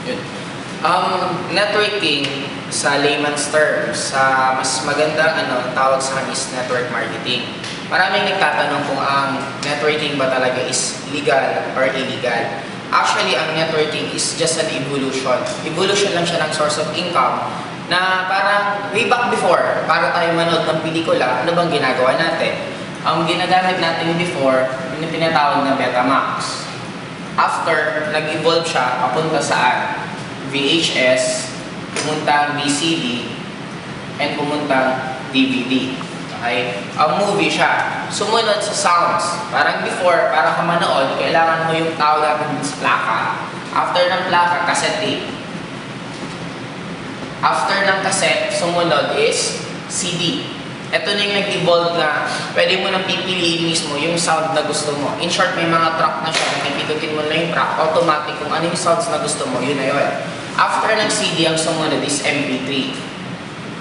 Yun. Networking sa layman's terms, sa mas magandang tawag sa kanya is network marketing. Maraming nagtatanong kung ang networking ba talaga is legal or illegal. Actually, ang networking is just an evolution. Evolution lang siya ng source of income na parang way back before, para tayo manood ng pelikula, ano bang ginagawa natin? Ang ginagamit natin before, yung tinatawag na Betamax. After, nag-evolve siya, papunta saan? VHS, pumuntang VCD, and pumuntang DVD. Okay? Ang movie siya. Sumunod sa sounds. Parang before, para ka manood, kailangan mo yung tawag natin sa plaka. After ng plaka, cassette tape. After ng cassette, sumunod is CD. Ito na yung nag-evolve na pwede mo nang pipiliin mismo yung sound na gusto mo. In short, may mga track na siya. Pipitutin mo na yung track, automatic kung ano yung sounds na gusto mo, yun na yun. After ng CD, ang sumunod is MP3.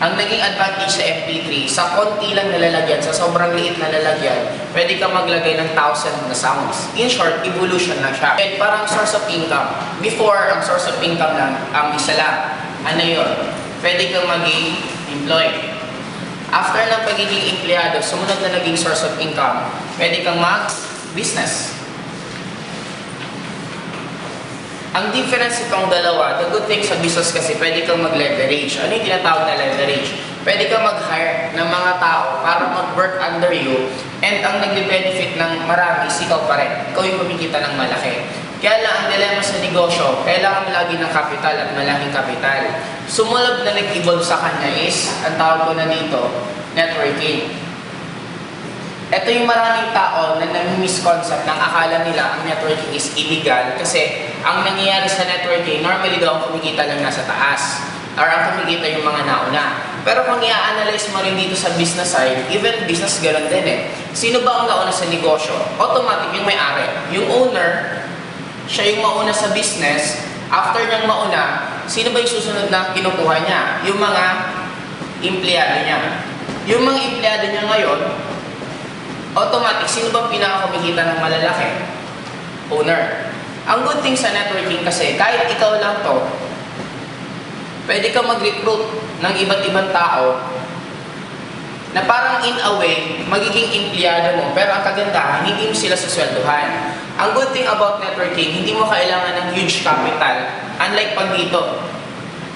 Ang naging advantage sa MP3, sa konti lang nalalagyan, sa sobrang liit na lalagyan, pwede ka maglagay ng 1,000 na sounds. In short, evolution na siya. And parang source of income. Before, ang source of income lang, ang isa lang. Ano yun? Pwede kang maging employed. After ng pagiging empleyado, sumunod na naging source of income, pwede kang mag-business. Ang difference itong dalawa, the good thing sa business kasi, pwede kang mag-leverage. Ano yung tinatawag na leverage? Pwede kang mag-hire ng mga tao para mag-work under you, and ang nag-benefit ng marami is ikaw pa rin. Ikaw yung kumikita ng malaki. Kaya lang, ang dilemma sa negosyo, kailangan mo lagi ng kapital at malaking kapital. Sumunod na nag-evolve sa kanya is, ang tawag ko na dito, networking. Ito yung maraming tao na nami-misconcept ng akala nila ang networking is illegal kasi ang nangyayari sa networking, normally daw ang kumikita lang nasa taas or ang kumikita yung mga nauna. Pero kung i-analyze mo rin dito sa business side, even business ganoon din eh. Sino ba ang nauna sa negosyo? Automatic yung may-ari. Yung owner, siya yung mauna sa business. After niyang mauna, sino ba yung susunod na kinukuha niya? Yung mga empleyado niya. Yung mga empleyado niya ngayon, automatic, sino bang pinakakumikita ng malalaki? Owner. Ang good thing sa networking kasi, kahit ikaw lang to, pwede ka mag-recruit ng iba't ibang tao na parang in a way, magiging empleyado mo. Pero ang kagandahan, hindi mo sila susweldohan. Ang good thing about networking, hindi mo kailangan ng huge capital. Unlike pag dito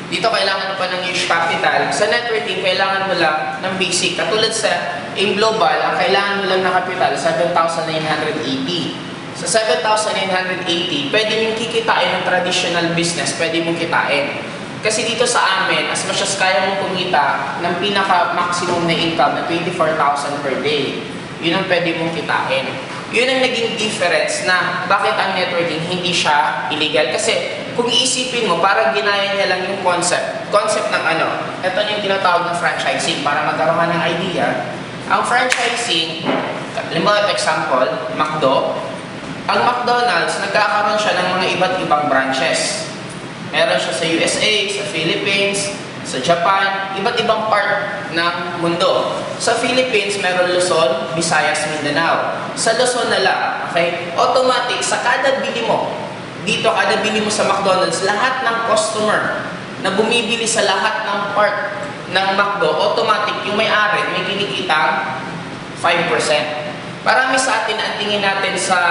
kailangan mo pa ng huge capital. Sa networking, kailangan mo lang ng basic. Katulad sa in global, ang kailangan mo lang na capital, 7,980. Sa 7,980, pwede mong kikitain ng traditional business, pwede mong kitain. Kasi dito sa amin, as much as kaya mong kumita ng pinaka-maximum na income na 24,000 per day, yun ang pwede mong kitain. Yun ang naging difference na bakit ang networking hindi siya illegal. Kasi kung iisipin mo, parang ginaya niya lang yung concept. Concept ng ito yung tinatawag na franchising para magkaroon ka ng idea. Ang franchising, limbawa example, McDo. Ang McDonald's, nagkakaroon siya ng mga iba't ibang branches. Meron siya sa USA, sa Philippines, sa Japan, iba't ibang part ng mundo. Sa Philippines, meron Luzon, Visayas, Mindanao. Sa Luzon na lang, okay? Automatic, sa kada bili mo, dito kada bili mo sa McDonald's, lahat ng customer na bumibili sa lahat ng part ng McDo, automatic, yung may-ari, may kinikita 5%. Marami sa atin ang tingin natin sa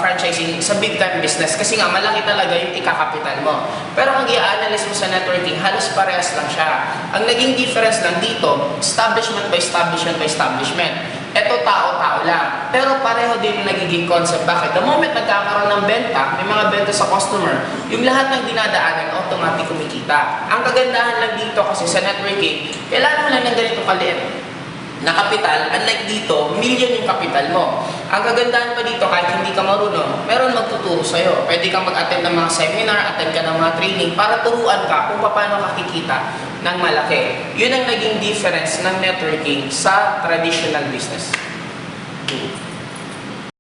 franchising sa big time business kasi nga malaki talaga yung ikakapital mo. Pero kung i-analyze mo sa networking, halos parehas lang siya. Ang naging difference lang dito, establishment by establishment by establishment. Ito tao-tao lang. Pero pareho din yung nagiging concept. Bakit? The moment nagkakaroon ng benta, may mga benta sa customer, yung lahat ng dinadaanan, automatic kumikita. Ang kagandahan lang dito kasi sa networking, kailangan mo lang ng ganito kaliit na kapital, unlike dito, million yung kapital mo. Ang kagandahan pa dito, kahit hindi ka marunong, meron magtuturo sa'yo. Pwede kang mag-attend ng mga seminar, attend ka ng mga training, para turuan ka kung paano makikita ng malaki. Yun ang naging difference ng networking sa traditional business.